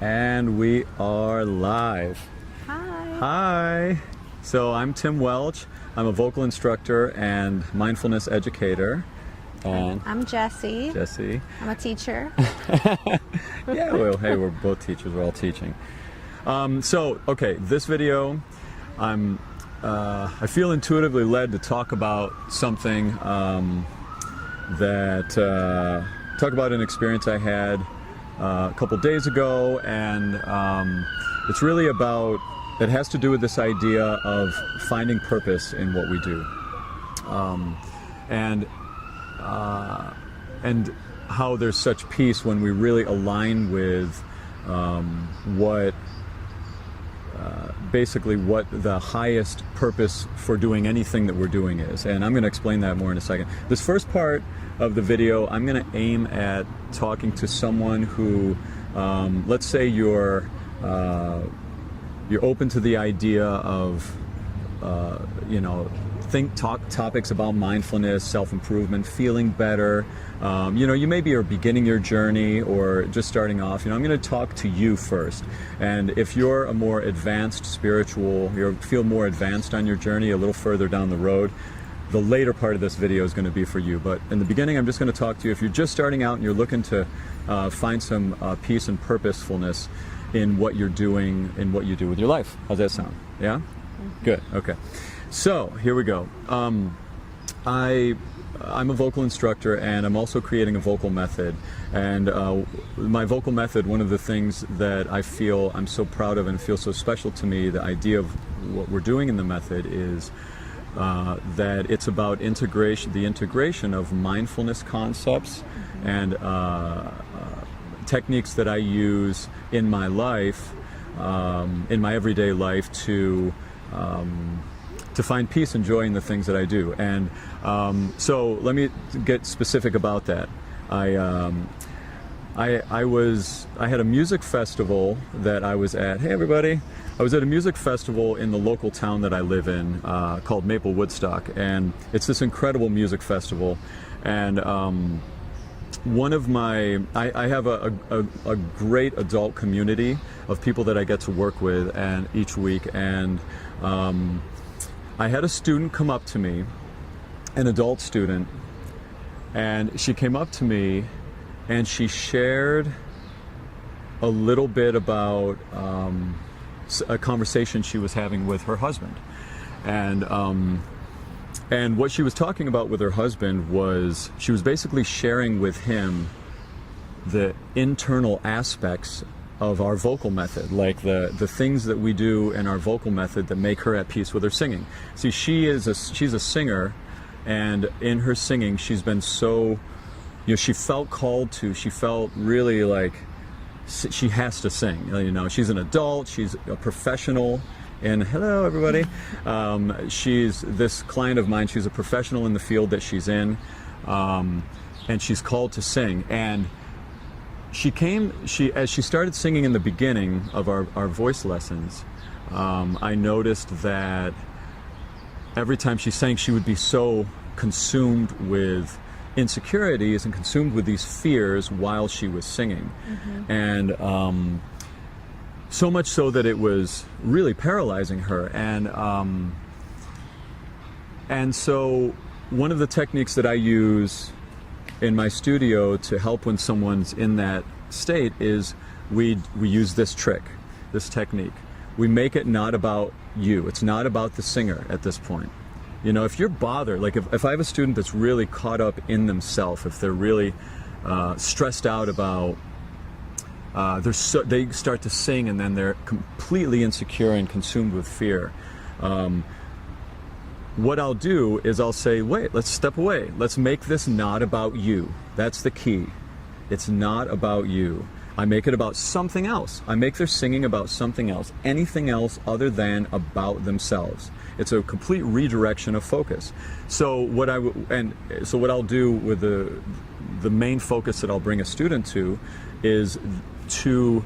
And we are live. Hi. Hi. So I'm Tim Welch. I'm a vocal instructor and mindfulness educator. And I'm Jessie. Jessie. I'm a teacher. Yeah, well, hey, we're both teachers. We're all teaching. Okay, this video, I feel intuitively led to talk about something talk about an experience I had a couple days ago, and it's really about, it has to do with this idea of finding purpose in what we do, and how there's such peace when we really align with what the highest purpose for doing anything that we're doing is. And I'm going to explain that more in a second. This first part of the video, I'm going to aim at talking to someone who, let's say you're open to the idea of, talk topics about mindfulness, self-improvement, feeling better. You maybe are beginning your journey or just starting off. I'm going to talk to you first. And if you're a more advanced spiritual, you feel more advanced on your journey, a little further down the road, the later part of this video is going to be for you. But in the beginning, I'm just going to talk to you. If you're just starting out and you're looking to find some peace and purposefulness in what you're doing, in what you do with your life. How's that sound? Yeah? Mm-hmm. Good. Okay. So here we go. I'm a vocal instructor, and I'm also creating a vocal method. And my vocal method, one of the things that I feel I'm so proud of and feels so special to me, the idea of what we're doing in the method is that it's about the integration of mindfulness concepts and techniques that I use in my life, in my everyday life, to find peace and joy in the things that I do. And so let me get specific about that. I had a music festival that I was at. Hey everybody. I was at a music festival in the local town that I live in called Maple Woodstock, and it's this incredible music festival. And I have a great adult community of people that I get to work with and each week, and I had a student come up to me, an adult student, and she came up to me and she shared a little bit about a conversation she was having with her husband. And what she was talking about with her husband was, she was basically sharing with him the internal aspects of our vocal method, like the things that we do in our vocal method that make her at peace with her singing. See, she's a singer, and in her singing, she's been so, she felt called to, she felt really like she has to sing. She's an adult, she's a professional, and hello everybody. She's this client of mine, she's a professional in the field that she's in, and she's called to sing. And as she started singing in the beginning of our voice lessons, I noticed that every time she sang, she would be so consumed with insecurities and consumed with these fears while she was singing. Mm-hmm. And so much so that it was really paralyzing her. And so one of the techniques that I use in my studio to help when someone's in that state is we use this technique. We make it not about you. It's not about the singer at this point. If you're bothered, like if I have a student that's really caught up in themselves, if they're really stressed out about, they start to sing and then they're completely insecure and consumed with fear. What I'll do is I'll say, wait, let's step away. Let's make this not about you. That's the key. It's not about you. I make it about something else. I make their singing about something else, anything else other than about themselves. It's a complete redirection of focus. So what I'll do with the main focus that I'll bring a student to is to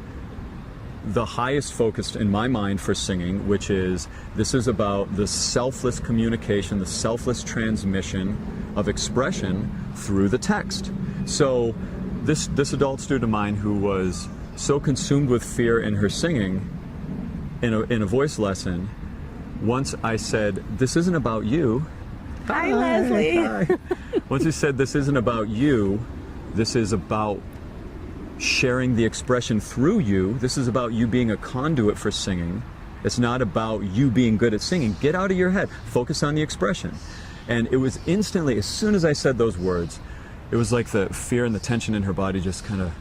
the highest focus in my mind for singing, which is, this is about the selfless communication, the selfless transmission of expression through the text. So this adult student of mine who was so consumed with fear in her singing in a voice lesson, once I said, "This isn't about you." Hi, Leslie. Hi. Once I said, "This isn't about you, this is about sharing the expression through you. This is about you being a conduit for singing. It's not about you being good at singing. Get out of your head. Focus on the expression." And it was instantly, as soon as I said those words, it was like the fear and the tension in her body just kind of,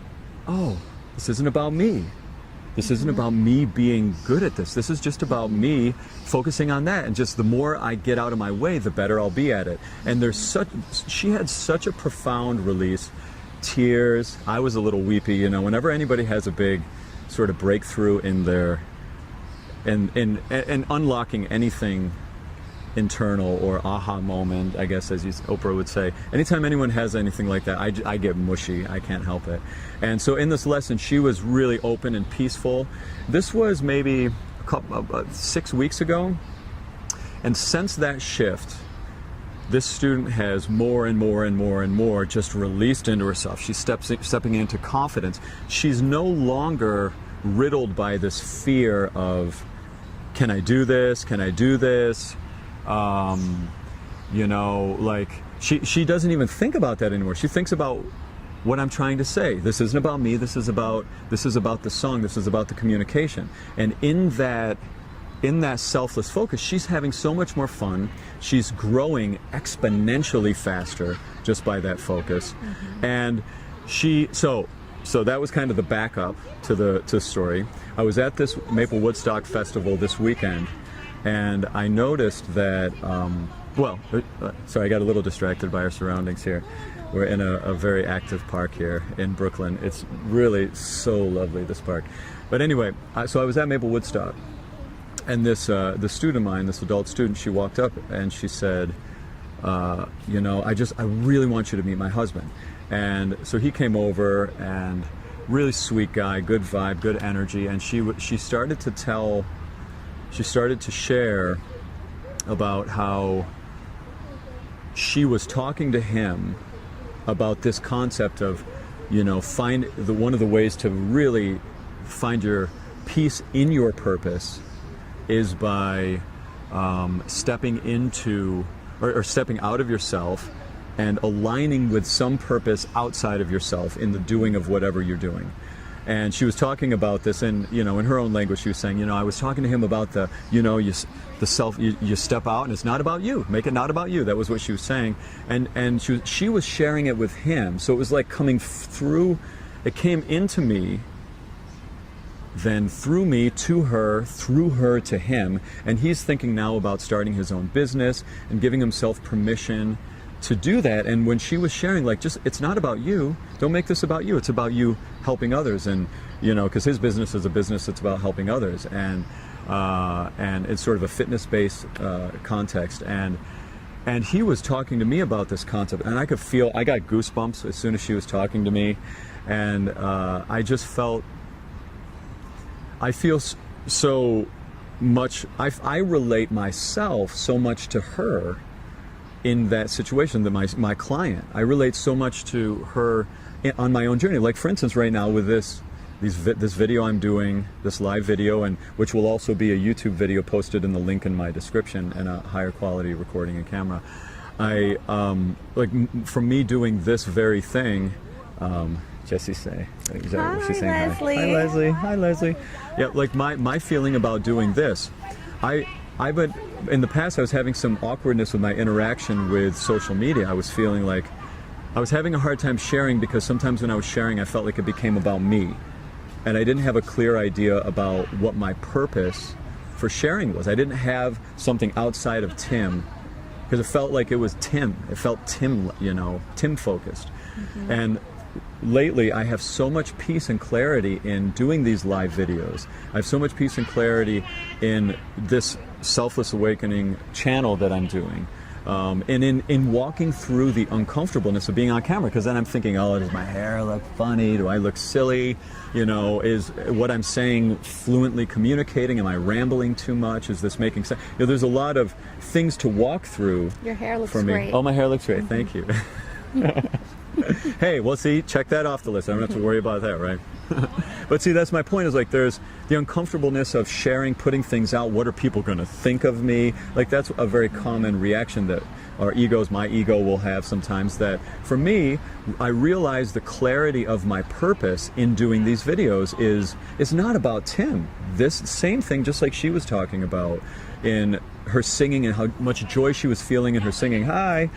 oh, this isn't about me. This isn't about me being good at this. This is just about me focusing on that. And just the more I get out of my way, the better I'll be at it. And she had such a profound release. Tears. I was a little weepy, you know, whenever anybody has a big sort of breakthrough in their, in unlocking anything internal or aha moment, I guess, as Oprah would say. Anytime anyone has anything like that, I get mushy. I can't help it. And so in this lesson, she was really open and peaceful. This was maybe 6 weeks ago. And since that shift, this student has more and more and more and more just released into herself. She's stepping into confidence. She's no longer riddled by this fear of, can I do this? Can I do this? You know, like she doesn't even think about that anymore. She thinks about what I'm trying to say. This isn't about me. This is about the song. This is about the communication. And in that selfless focus, she's having so much more fun. She's growing exponentially faster just by that focus. Mm-hmm. And so that was kind of the backup to the story. I was at this Maple Woodstock Festival this weekend, and I noticed that, sorry, I got a little distracted by our surroundings here. We're in a very active park here in Brooklyn. It's really so lovely, this park. But anyway, so I was at Maple Woodstock, and this student of mine, this adult student, she walked up and she said, you know, I really want you to meet my husband. And so he came over, and really sweet guy, good vibe, good energy, and she started to share about how she was talking to him about this concept of, you know, one of the ways to really find your peace in your purpose is by stepping into or stepping out of yourself and aligning with some purpose outside of yourself in the doing of whatever you're doing. And she was talking about this, and you know, in her own language, she was saying, you know, I was talking to him about you step out, and it's not about you. Make it not about you. That was what she was saying, and she was sharing it with him. So it was like coming through. It came into me, then through me to her, through her to him, and he's thinking now about starting his own business and giving himself permission to do that. And when she was sharing, like, just, it's not about you. Don't make this about you. It's about you helping others. And, you know, because his business is a business that's about helping others. And it's sort of a fitness-based context. And he was talking to me about this concept. And I got goosebumps as soon as she was talking to me. And I just I feel so much, I relate myself so much to her in that situation, that my client. I relate so much to her on my own journey. Like, for instance, right now with this video I'm doing, this live video, and which will also be a YouTube video posted in the link in my description, and a higher quality recording and camera. From me doing this very thing, Jessie say. Is that what she's saying? Leslie. Hi, Leslie. Hi, Leslie. Yeah, like my feeling about doing this, in the past, I was having some awkwardness with my interaction with social media. I was feeling like I was having a hard time sharing, because sometimes when I was sharing, I felt like it became about me. And I didn't have a clear idea about what my purpose for sharing was. I didn't have something outside of Tim, because it felt like it was Tim. It felt Tim, you know, Tim focused. Mm-hmm. And lately, I have so much peace and clarity in doing these live videos. I have so much peace and clarity in this Selfless Awakening channel that I'm doing. And in walking through the uncomfortableness of being on camera, because then I'm thinking, oh, does my hair look funny? Do I look silly? You know, is what I'm saying fluently communicating? Am I rambling too much? Is this making sense? You know, there's a lot of things to walk through. Your hair looks for me. great. Oh, my hair looks great. Mm-hmm. Thank you. Hey, well, see, check that off the list. I don't have to worry about that, right? But see, that's my point, is like there's the uncomfortableness of sharing, putting things out. What are people going to think of me? Like that's a very common reaction that my ego will have sometimes. That for me, I realize the clarity of my purpose in doing these videos is not about Tim. This same thing, just like she was talking about in her singing and how much joy she was feeling in her singing. Hi.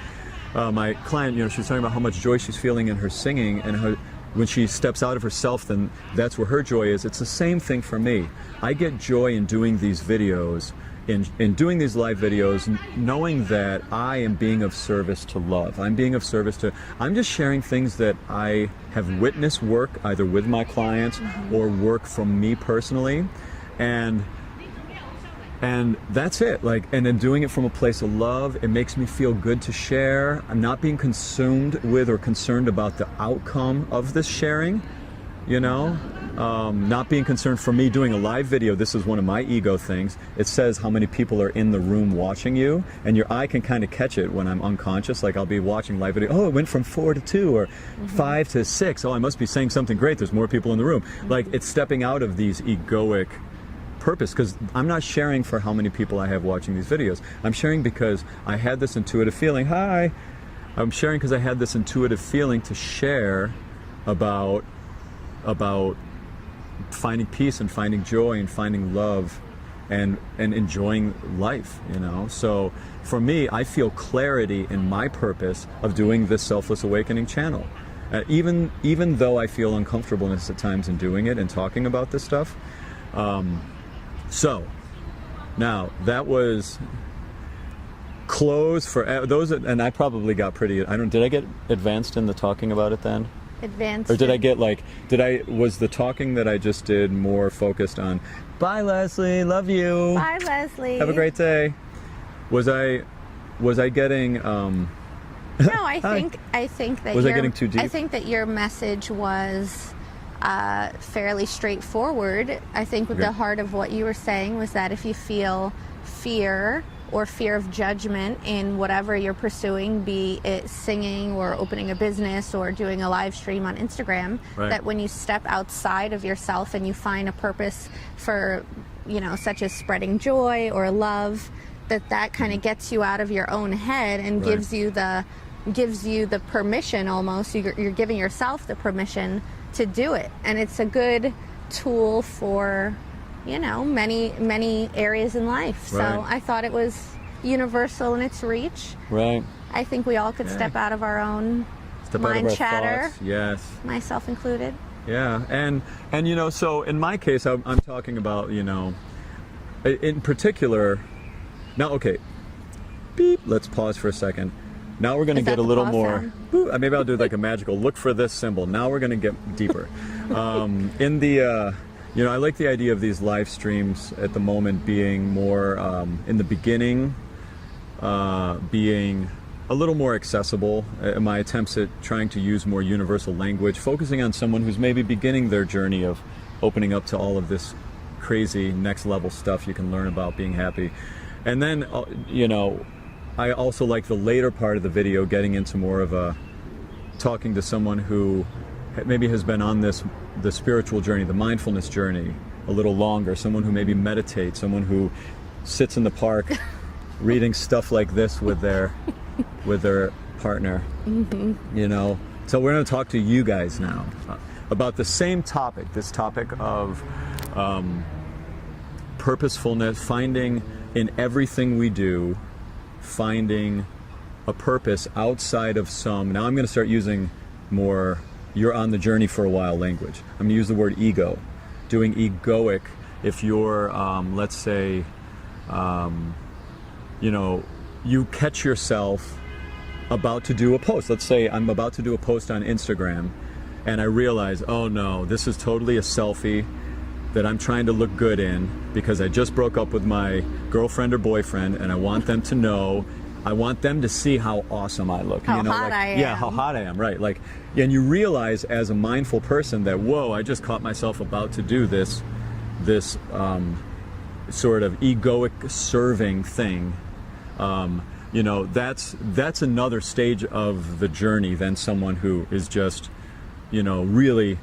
My client, she was talking about how much joy she's feeling in her singing, and when she steps out of herself, then that's where her joy is. It's the same thing for me. I get joy in doing these videos, in doing these live videos, knowing that I am being of service to love. I'm just sharing things that I have witnessed work either with my clients or work from me personally. And that's it. And then doing it from a place of love, it makes me feel good to share. I'm not being consumed with or concerned about the outcome of this sharing, not being concerned for me doing a live video. This is one of my ego things. It says how many people are in the room watching you, and your eye can kind of catch it when I'm unconscious. Like I'll be watching live video. Oh, it went from 4 to 2 or 5 to 6. Oh, I must be saying something great. There's more people in the room. Like it's stepping out of these egoic purpose, because I'm not sharing for how many people I have watching these videos. I'm sharing because I had this intuitive feeling. Hi. I'm sharing because I had this intuitive feeling to share about finding peace and finding joy and finding love and enjoying life, So for me, I feel clarity in my purpose of doing this Selfless Awakening channel. Even though I feel uncomfortableness at times in doing it and talking about this stuff. So, now that was close for those, and I probably got pretty. Did I get advanced in the talking about it then? Advanced. Or did I get was the talking that I just did more focused on? Bye, Leslie. Love you. Bye, Leslie. Have a great day. Was I getting? No, I think that. Was I getting too deep? I think that your message was fairly straightforward. I think the heart of what you were saying was that if you feel fear or fear of judgment in whatever you're pursuing, be it singing or opening a business or doing a live stream on Instagram, that when you step outside of yourself and you find a purpose for, such as spreading joy or love, that kind of gets you out of your own head and gives you the permission almost. You're giving yourself the permission to do it, and it's a good tool for many areas in life. So I thought it was universal in its reach. I think we all could step out of our own mind chatter. Thoughts. Yes, myself included. Yeah, and so in my case, I'm talking about in particular. Now, okay, beep. Let's pause for a second. Now we're going to get a little more. Maybe I'll do like a magical look for this symbol. Now we're going to get deeper. I like the idea of these live streams at the moment being more in the beginning, being a little more accessible. My attempts at trying to use more universal language, focusing on someone who's maybe beginning their journey of opening up to all of this crazy next level stuff you can learn about being happy, and then I also like the later part of the video, getting into more of talking to someone who maybe has been on the spiritual journey, the mindfulness journey a little longer, someone who maybe meditates, someone who sits in the park reading stuff like this with their partner. So we're going to talk to you guys now about the same topic, this topic of purposefulness, finding in everything we do, finding a purpose outside of now I'm going to start using more you're on the journey for a while language. I'm going to use the word ego. Doing egoic, if you're, let's say, you catch yourself about to do a post. Let's say I'm about to do a post on Instagram and I realize, oh no, this is totally a selfie that I'm trying to look good in because I just broke up with my girlfriend or boyfriend and I want them to know, I want them to see how awesome I look. How hot I am. Yeah, how hot I am, right. And you realize as a mindful person that, whoa, I just caught myself about to do this sort of egoic serving thing. you know, that's another stage of the journey than someone who is just, you know, really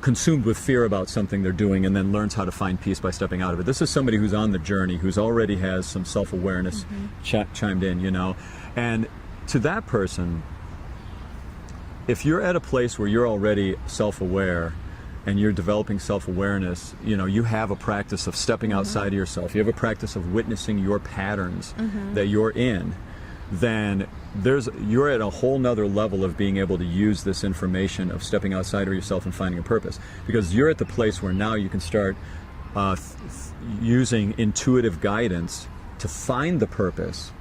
consumed with fear about something they're doing and then learns how to find peace by stepping out of it. This is somebody who's on the journey, who's already has some self-awareness chimed in, you know. And to that person, if you're at a place where you're already self-aware and you're developing self-awareness, you know, you have a practice of stepping outside of yourself, you have a practice of witnessing your patterns that you're in, then you're at a whole nother level of being able to use this information of stepping outside of yourself and finding a purpose. Because you're at the place where now you can start using intuitive guidance to find the purpose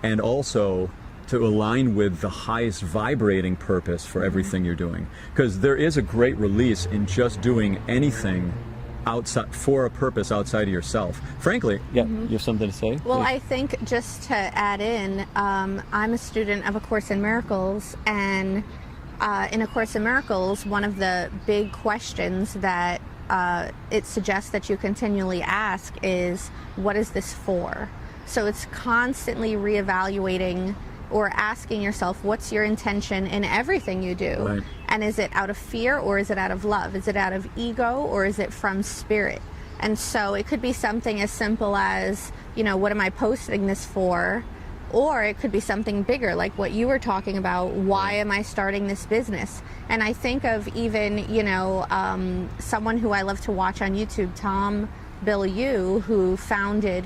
and also to align with the highest vibrating purpose for everything you're doing. Because there is a great release in just doing anything outside for a purpose outside of yourself. Frankly, you have something to say? Well, I think just to add in, I'm a student of A Course in Miracles, and in A Course in Miracles, one of the big questions that it suggests that you continually ask is, what is this for? So it's constantly reevaluating or asking yourself, what's your intention in everything you do? Right. And is it out of fear or is it out of love? Is it out of ego or is it from spirit? And so it could be something as simple as, you know, what am I posting this for? Or it could be something bigger, like what you were talking about. Why am I starting this business? And I think of even, you know, someone who I love to watch on YouTube, Tom Bilyeu, who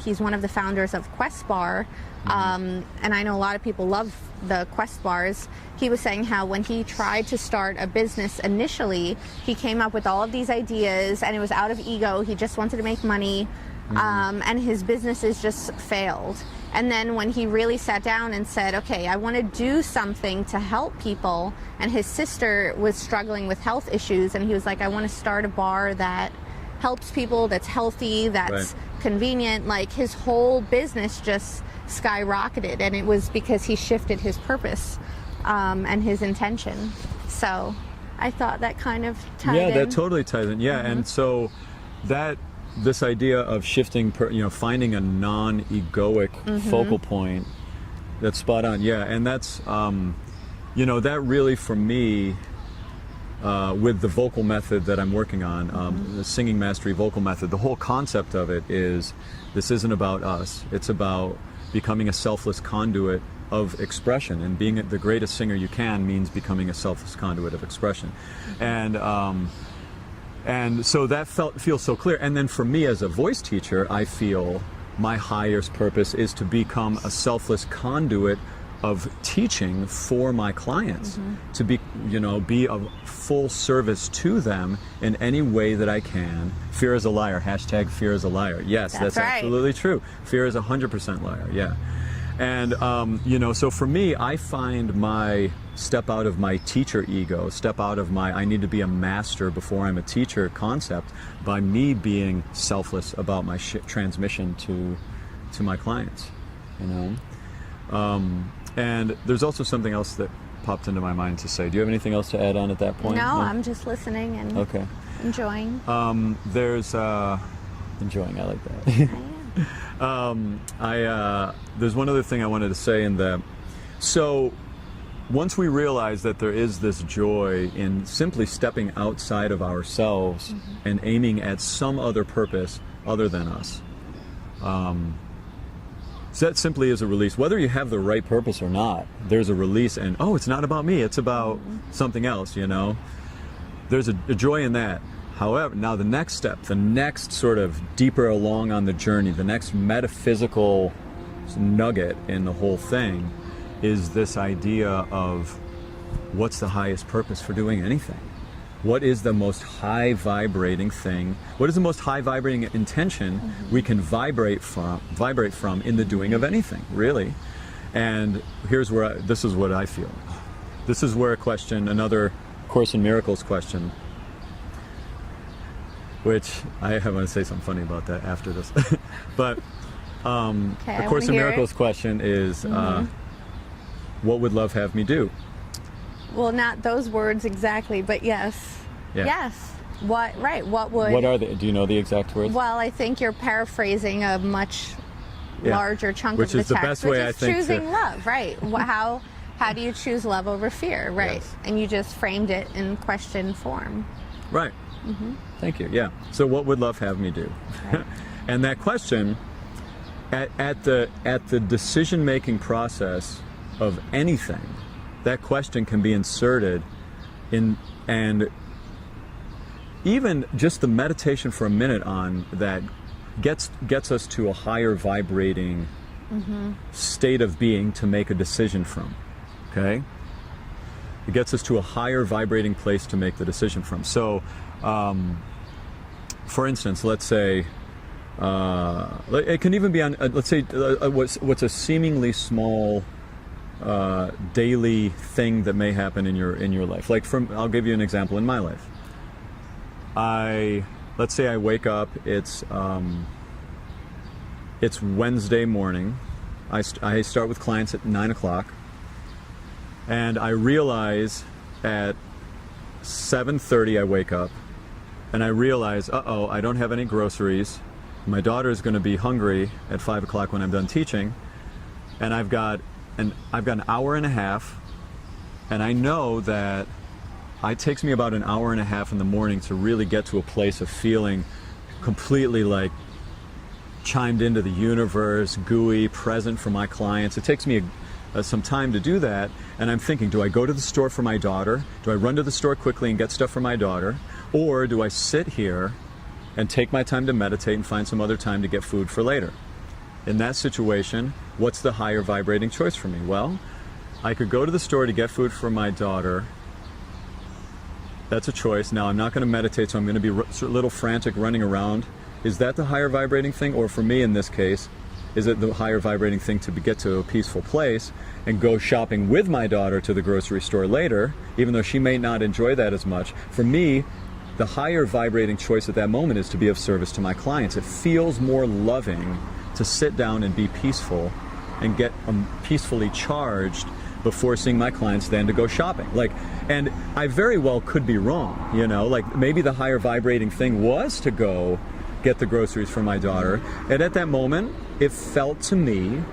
he's one of the founders of Quest Bar. And I know a lot of people love the Quest bars. He was saying how when he tried to start a business initially, he came up with all of these ideas and it was out of ego. He just wanted to make money, and his businesses just failed. And then when he really sat down and said, okay, I want to do something to help people, and his sister was struggling with health issues, and he was like, I want to start a bar that helps people, that's healthy, that's convenient. Like, his whole business just skyrocketed, and it was because he shifted his purpose and his intention. So I thought that kind of tied in. Yeah, that totally ties in. Yeah, and so this idea of shifting, finding a non-egoic focal point, that's spot on. Yeah, and that's, that really, for me, with the vocal method that I'm working on, the Singing Mastery Vocal Method, the whole concept of it is, this isn't about us. It's about becoming a selfless conduit of expression, and being the greatest singer you can means becoming a selfless conduit of expression. And so that feels so clear. And then for me as a voice teacher, I feel my highest purpose is to become a selfless conduit of teaching for my clients, to be of full service to them in any way that I can. Fear is a liar. Hashtag fear is a liar. Yes, that's right. Absolutely true. Fear is 100% liar. Yeah. And, so for me, I find my step out of my teacher ego, step out of my I need to be a master before I'm a teacher concept by me being selfless about my transmission to my clients, And there's also something else that popped into my mind to say. Do you have anything else to add on at that point? No, I'm just listening and enjoying. There's enjoying. I like that. I am. There's one other thing I wanted to say in that. So once we realize that there is this joy in simply stepping outside of ourselves and aiming at some other purpose other than us. So that simply is a release. Whether you have the right purpose or not, there's a release, and it's not about me, it's about something else, There's a joy in that. However, now the next step, the next sort of deeper along on the journey, the next metaphysical nugget in the whole thing is this idea of what's the highest purpose for doing anything? What is the most high vibrating thing? What is the most high vibrating intention we can vibrate from in the doing of anything, really? And this is what I feel. This is where another Course in Miracles question, which I want to say something funny about that after this. But the Course in Miracles question is, what would love have me do? Well, not those words exactly, but yes. Yeah. Yes. What would... What are they? Do you know the exact words? Well, I think you're paraphrasing a much Yeah. larger chunk Which of the is the text, best which way, is I think, choosing love, right? How do you choose love over fear, right? Yes. And you just framed it in question form. Right. Thank you. Yeah. So what would love have me do? Right. And that question, at the decision-making process of anything, that question can be inserted in, and even just the meditation for a minute on that gets us to a higher vibrating state of being to make a decision from. Okay? It gets us to a higher vibrating place to make the decision from. So, for instance, let's say, it can even be on, let's say, what's a seemingly small daily thing that may happen in your life. Like I'll give you an example in my life. Let's say I wake up. It's Wednesday morning. I start with clients at 9 o'clock, and I realize at 7:30 I wake up, and I realize, I don't have any groceries. My daughter is going to be hungry at 5 o'clock when I'm done teaching, and I've got an hour and a half, and I know that it takes me about an hour and a half in the morning to really get to a place of feeling completely like chimed into the universe, gooey, present for my clients. It takes me some time to do that, and I'm thinking, do I go to the store for my daughter? Do I run to the store quickly and get stuff for my daughter? Or do I sit here and take my time to meditate and find some other time to get food for later? In that situation, what's the higher vibrating choice for me? Well, I could go to the store to get food for my daughter. That's a choice. Now, I'm not going to meditate, so I'm going to be a little frantic running around. Is that the higher vibrating thing? Or for me in this case, is it the higher vibrating thing to get to a peaceful place and go shopping with my daughter to the grocery store later, even though she may not enjoy that as much? For me, the higher vibrating choice at that moment is to be of service to my clients. It feels more loving to sit down and be peaceful and get peacefully charged before seeing my clients than to go shopping. And I very well could be wrong, maybe the higher vibrating thing was to go get the groceries for my daughter. And at that moment, it felt to me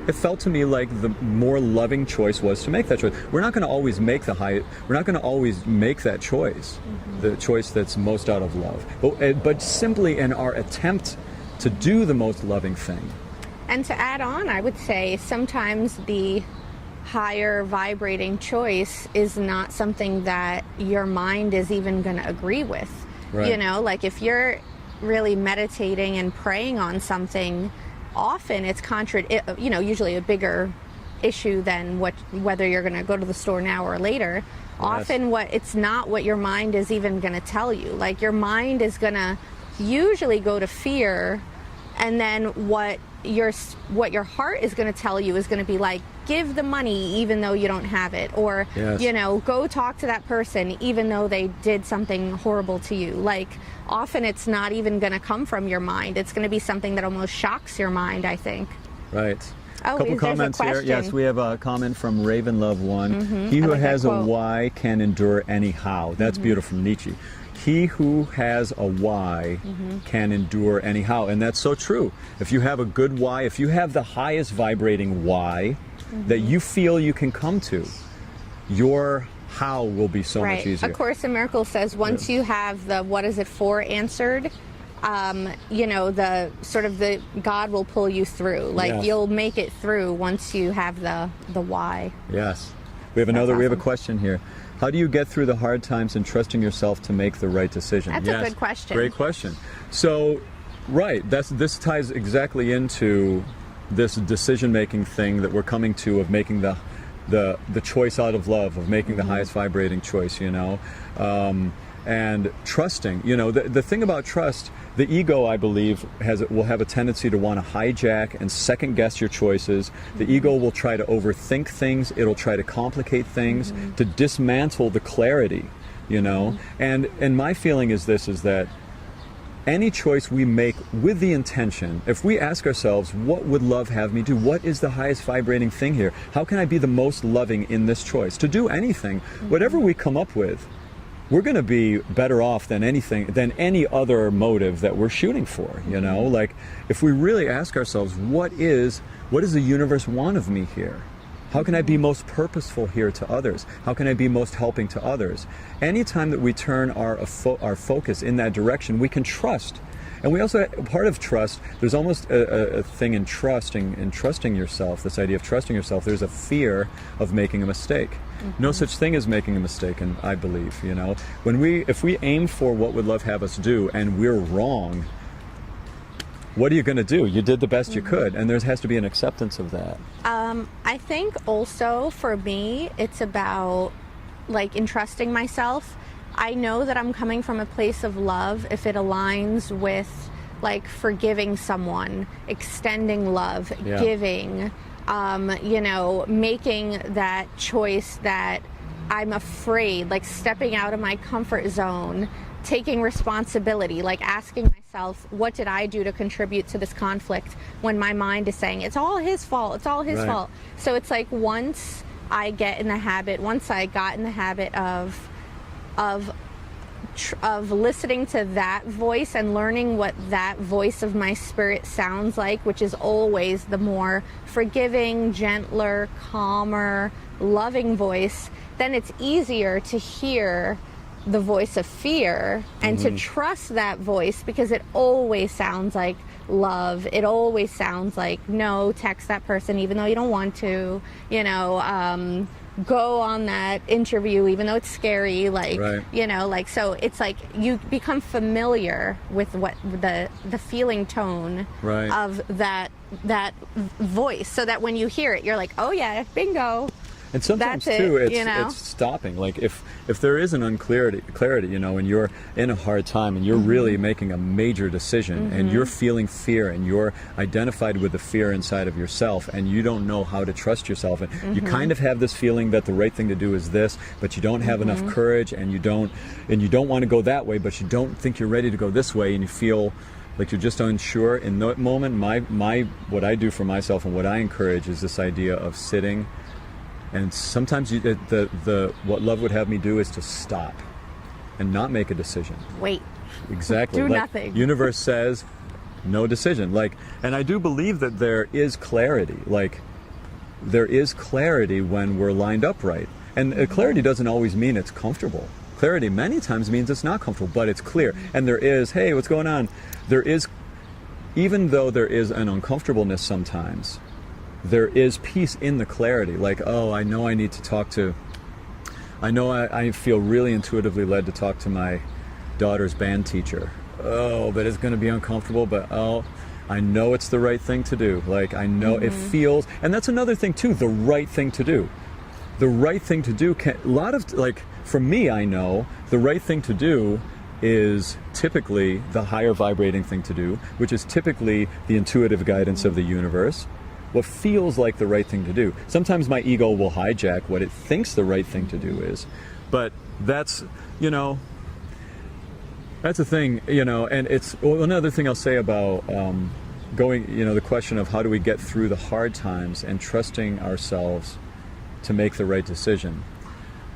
like the more loving choice was to make that choice. We're not going to always make we're not going to always make that choice, the choice that's most out of love. But simply in our attempt to do the most loving thing. And to add on, I would say sometimes the higher vibrating choice is not something that your mind is even going to agree with. Right. If you're really meditating and praying on something, often it's usually a bigger issue than whether you're going to go to the store now or later. Yes. Often it's not what your mind is even going to tell you. Like, your mind is going to usually go to fear, and then what your heart is going to tell you is going to be like, give the money even though you don't have it, or yes, go talk to that person even though they did something horrible to you. Like, often it's not even going to come from your mind. It's going to be something that almost shocks your mind, I think. Right. Oh, couple comments here. Yes, we have a comment from Raven Love One. He who has a why can endure anyhow. That's beautiful, from Nietzsche. He who has a why can endure anyhow. And that's so true. If you have a good why, if you have the highest vibrating why that you feel you can come to, your how will be so much easier. A Course in Miracles says once you have the what is it for answered, the sort of the God will pull you through. Like, you'll make it through once you have the why. Yes. We have we have a question here. How do you get through the hard times and trusting yourself to make the right decision? That's a good question. Great question. So, right, this ties exactly into this decision-making thing that we're coming to, of making the choice out of love, of making the highest vibrating choice, and trusting. The thing about trust, the ego, I believe, will have a tendency to want to hijack and second guess your choices. The ego will try to overthink things. It'll try to complicate things, to dismantle the clarity, And my feeling is that any choice we make with the intention, if we ask ourselves, what would love have me do? What is the highest vibrating thing here? How can I be the most loving in this choice? To do anything, whatever we come up with, we're going to be better off than any other motive that we're shooting for, you know? Like, if we really ask ourselves, what does the universe want of me here? How can I be most purposeful here to others? How can I be most helping to others? Anytime that we turn our focus in that direction, we can trust. And we also, part of trust, there's almost a thing in trusting yourself, this idea of trusting yourself, there's a fear of making a mistake. No such thing as making a mistake, and I believe, you know. If we aim for what would love have us do and we're wrong, what are you going to do? You did the best you could, and there has to be an acceptance of that. I think also for me, it's about like entrusting myself. I know that I'm coming from a place of love if it aligns with like forgiving someone, extending love, giving, you know, making that choice that I'm afraid, like stepping out of my comfort zone, taking responsibility, like asking myself, what did I do to contribute to this conflict, when my mind is saying, it's all his fault, it's all his fault. So it's like once I got in the habit of listening to that voice and learning what that voice of my spirit sounds like, which is always the more forgiving, gentler, calmer, loving voice, then it's easier to hear the voice of fear and to trust that voice, because it always sounds like love. It always sounds like, no, text that person even though you don't want to, you know, go on that interview even though it's scary, like, you know, like, so it's like you become familiar with what the feeling tone of that voice, so that when you hear it, you're like, oh yeah, bingo. And sometimes too, it's stopping. Like if there is an clarity, you know, and you're in a hard time and you're really making a major decision and you're feeling fear and you're identified with the fear inside of yourself and you don't know how to trust yourself, and you kind of have this feeling that the right thing to do is this, but you don't have enough courage, and you don't want to go that way, but you don't think you're ready to go this way, and you feel like you're just unsure. In that moment, my what I do for myself and what I encourage is this idea of sitting. And sometimes what love would have me do is to stop and not make a decision. Wait. Exactly. Do nothing. Universe says no decision. Like, and I do believe that there is clarity. Like, there is clarity when we're lined up right. And clarity doesn't always mean it's comfortable. Clarity many times means it's not comfortable, but it's clear. And there is, hey, what's going on? There is, even though there is an uncomfortableness sometimes, there is peace in the clarity. Like, oh, I know I need to talk to, I feel really intuitively led to talk to my daughter's band teacher. Oh, but it's going to be uncomfortable, but oh, I know it's the right thing to do. Like, I know it feels, and that's another thing too, the right thing to do. The right thing to do for me, I know the right thing to do is typically the higher vibrating thing to do, which is typically the intuitive guidance of the universe. What feels like the right thing to do. Sometimes my ego will hijack what it thinks the right thing to do is, but that's, you know, that's a thing, you know. And it's another thing I'll say about going, you know, the question of how do we get through the hard times and trusting ourselves to make the right decision.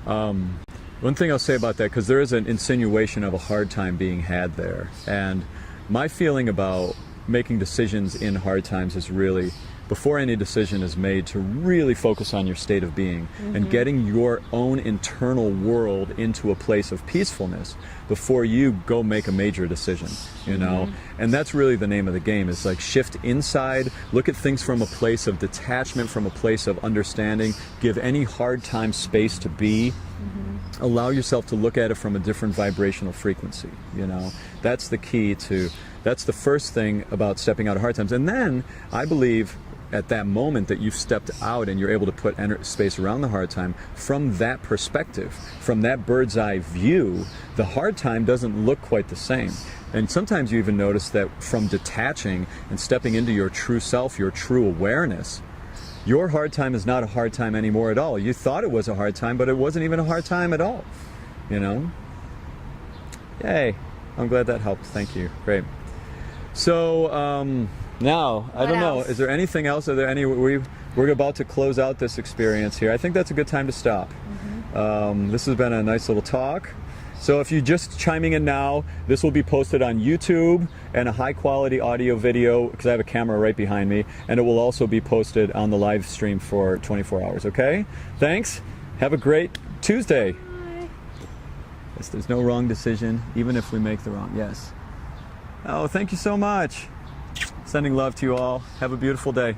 One thing I'll say about that, because there is an insinuation of a hard time being had there, and my feeling about making decisions in hard times is really, before any decision is made, to really focus on your state of being and getting your own internal world into a place of peacefulness before you go make a major decision, you know? And that's really the name of the game, is like shift inside, look at things from a place of detachment, from a place of understanding, give any hard time space to be, allow yourself to look at it from a different vibrational frequency, you know? That's the key to, that's the first thing about stepping out of hard times. And then I believe at that moment that you've stepped out and you're able to put space around the hard time, from that perspective, from that bird's eye view, the hard time doesn't look quite the same. And sometimes you even notice that from detaching and stepping into your true self, your true awareness, your hard time is not a hard time anymore at all. You thought it was a hard time, but it wasn't even a hard time at all, you know? Yay. I'm glad that helped. Thank you. Great. So, now, I don't know, is there anything else? Are there any, we're about to close out this experience here. I think that's a good time to stop. This has been a nice little talk, So if you're just chiming in now, this will be posted on YouTube and a high quality audio video, because I have a camera right behind me, and it will also be posted on the live stream for 24 hours, okay? Thanks. Have a great Tuesday. Bye. Yes, there's no wrong decision, even if we make the wrong, yes. Oh, thank you so much. Sending love to you all. Have a beautiful day.